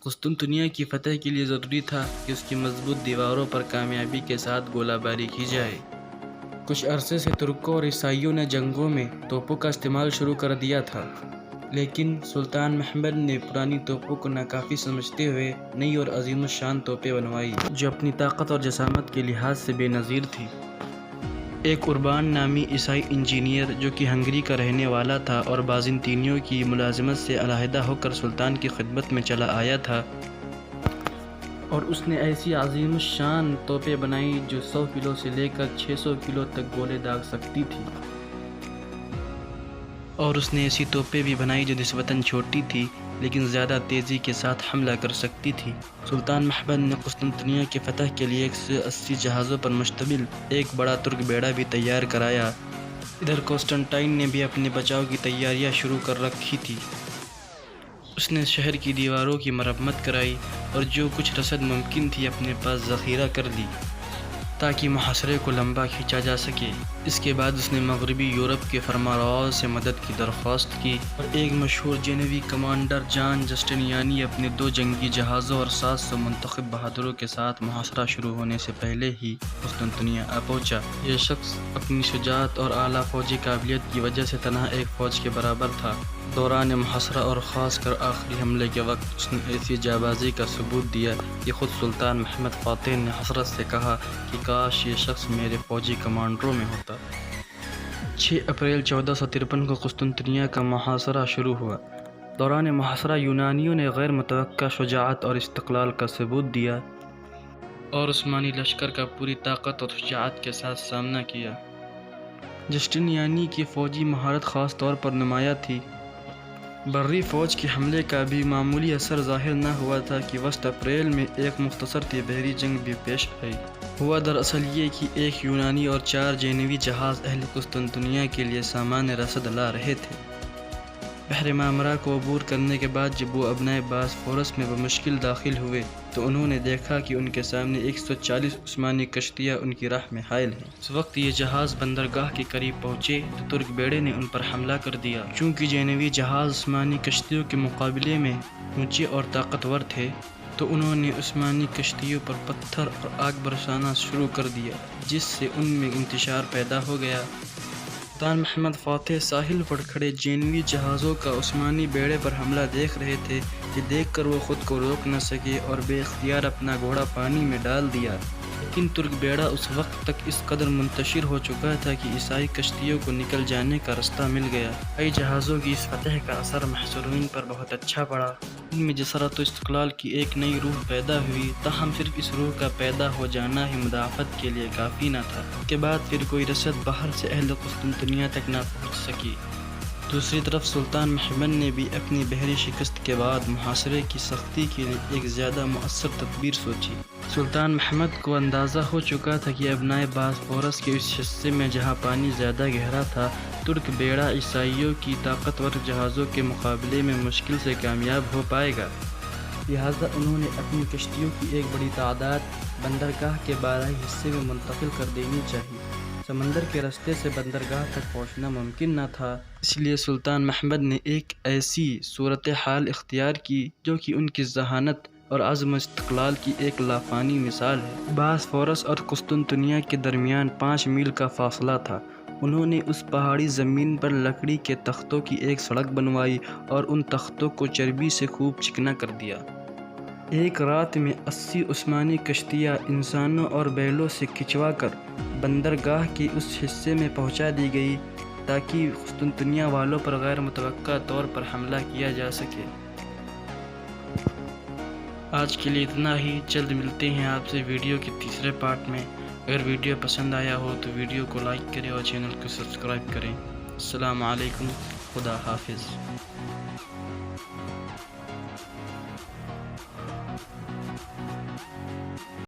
قسطنطنیہ کی فتح کے لیے ضروری تھا کہ اس کی مضبوط دیواروں پر کامیابی کے ساتھ گولہ باری کی جائے۔ کچھ عرصے سے ترکوں اور عیسائیوں نے جنگوں میں توپوں کا استعمال شروع کر دیا تھا، لیکن سلطان محمد نے پرانی توپوں کو ناکافی سمجھتے ہوئے نئی اور عظیم الشان توپیں بنوائی جو اپنی طاقت اور جسامت کے لحاظ سے بے نظیر تھی۔ ایک اربان نامی عیسائی انجینئر جو کہ ہنگری کا رہنے والا تھا اور بازنطینیوں کی ملازمت سے علیحدہ ہو کر سلطان کی خدمت میں چلا آیا تھا، اور اس نے ایسی عظیم الشان توپیں بنائیں جو 100 کلو سے لے کر 600 کلو تک گولے داغ سکتی تھی، اور اس نے ایسی توپیں بھی بنائی جو نسبتاً چھوٹی تھی لیکن زیادہ تیزی کے ساتھ حملہ کر سکتی تھی۔ سلطان محمد نے قسطنطنیہ کی فتح کے لیے 180 جہازوں پر مشتمل ایک بڑا ترک بیڑا بھی تیار کرایا۔ ادھر قسطنطین نے بھی اپنے بچاؤ کی تیاریاں شروع کر رکھی تھی۔ اس نے شہر کی دیواروں کی مرمت کرائی اور جو کچھ رسد ممکن تھی اپنے پاس ذخیرہ کر لی تاکہ محاصرے کو لمبا کھینچا جا سکے۔ اس کے بعد اس نے مغربی یورپ کے فرمانرواؤں سے مدد کی درخواست کی اور ایک مشہور جنوبی کمانڈر جان جسٹنیانی اپنے 2 جنگی جہازوں اور 700 منتخب بہادروں کے ساتھ محاصرہ شروع ہونے سے پہلے ہی قسطنطنیہ آ پہنچا۔ یہ شخص اپنی شجاعت اور اعلیٰ فوجی قابلیت کی وجہ سے تنہا ایک فوج کے برابر تھا۔ دوران محاصرہ اور خاص کر آخری حملے کے وقت اس نے ایسی جانبازی کا ثبوت دیا کہ خود سلطان محمد فاتح نے حسرت سے کہا کہ کاش یہ شخص میرے فوجی کمانڈروں میں ہوتا۔ 6 اپریل 1453 کو قسطنطنیہ کا محاصرہ شروع ہوا۔ دوران محاصرہ یونانیوں نے غیر متوقع شجاعت اور استقلال کا ثبوت دیا اور عثمانی لشکر کا پوری طاقت اور شجاعت کے ساتھ سامنا کیا۔ جسٹنیانی کی فوجی مہارت خاص طور پر نمایاں تھی۔ بری فوج کے حملے کا بھی معمولی اثر ظاہر نہ ہوا تھا کہ وسط اپریل میں ایک مختصر سی بحری جنگ بھی پیش آئی۔ ہوا دراصل یہ کہ ایک یونانی اور 4 جنوبی جہاز اہل قسطنطنیہ کے لیے سامان رسد لا رہے تھے۔ بحر مامرا کو عبور کرنے کے بعد جب وہ ابنائے باسفورس میں بمشکل داخل ہوئے تو انہوں نے دیکھا کہ ان کے سامنے 140 عثمانی کشتیاں ان کی راہ میں حائل ہیں۔ اس وقت یہ جہاز بندرگاہ کے قریب پہنچے تو ترک بیڑے نے ان پر حملہ کر دیا۔ چونکہ جنوبی جہاز عثمانی کشتیوں کے مقابلے میں اونچے اور طاقتور تھے تو انہوں نے عثمانی کشتیوں پر پتھر اور آگ برسانا شروع کر دیا، جس سے ان میں انتشار پیدا ہو گیا۔ سلطان محمد فاتح ساحل پر کھڑے جنوبی جہازوں کا عثمانی بیڑے پر حملہ دیکھ رہے تھے کہ دیکھ کر وہ خود کو روک نہ سکے اور بے اختیار اپنا گھوڑا پانی میں ڈال دیا۔ لیکن ترک بیڑا اس وقت تک اس قدر منتشر ہو چکا تھا کہ عیسائی کشتیوں کو نکل جانے کا راستہ مل گیا۔ عیسائی جہازوں کی اس فتح کا اثر محصورین پر بہت اچھا پڑا۔ ان میں جسارت و استقلال کی ایک نئی روح پیدا ہوئی، تاہم صرف اس روح کا پیدا ہو جانا ہی مدافعت کے لیے کافی نہ تھا۔ اس کے بعد پھر کوئی رسد باہر سے اہل قسطنطنیہ تک نہ پہنچ سکی۔ دوسری طرف سلطان محمد نے بھی اپنی بحری شکست کے بعد محاصرے کی سختی کے لیے ایک زیادہ مؤثر تدبیر سوچی۔ سلطان محمد کو اندازہ ہو چکا تھا کہ ابنائے باسفورس کے اس حصے میں جہاں پانی زیادہ گہرا تھا، ترک بیڑا عیسائیوں کی طاقتور جہازوں کے مقابلے میں مشکل سے کامیاب ہو پائے گا۔ لہٰذا انہوں نے اپنی کشتیوں کی ایک بڑی تعداد بندرگاہ کے بالائی حصے میں منتقل کر دینی چاہیے۔ سمندر کے راستے سے بندرگاہ تک پہنچنا ممکن نہ تھا، اس لیے سلطان محمد نے ایک ایسی صورتحال اختیار کی جو کہ ان کی ذہانت اور عزم و استقلال کی ایک لافانی مثال ہے۔ باسفورس اور قسطنطنیہ کے درمیان 5 میل کا فاصلہ تھا۔ انہوں نے اس پہاڑی زمین پر لکڑی کے تختوں کی ایک سڑک بنوائی اور ان تختوں کو چربی سے خوب چکنا کر دیا۔ ایک رات میں 80 عثمانی کشتیاں انسانوں اور بیلوں سے کھچوا کر بندرگاہ کے اس حصے میں پہنچا دی گئی تاکہ قسطنطنیہ والوں پر غیر متوقع طور پر حملہ کیا جا سکے۔ آج کے لیے اتنا ہی، جلد ملتے ہیں آپ سے ویڈیو کے تیسرے پارٹ میں۔ اگر ویڈیو پسند آیا ہو تو ویڈیو کو لائک کریں اور چینل کو سبسکرائب کریں۔ السلام علیکم، خدا حافظ۔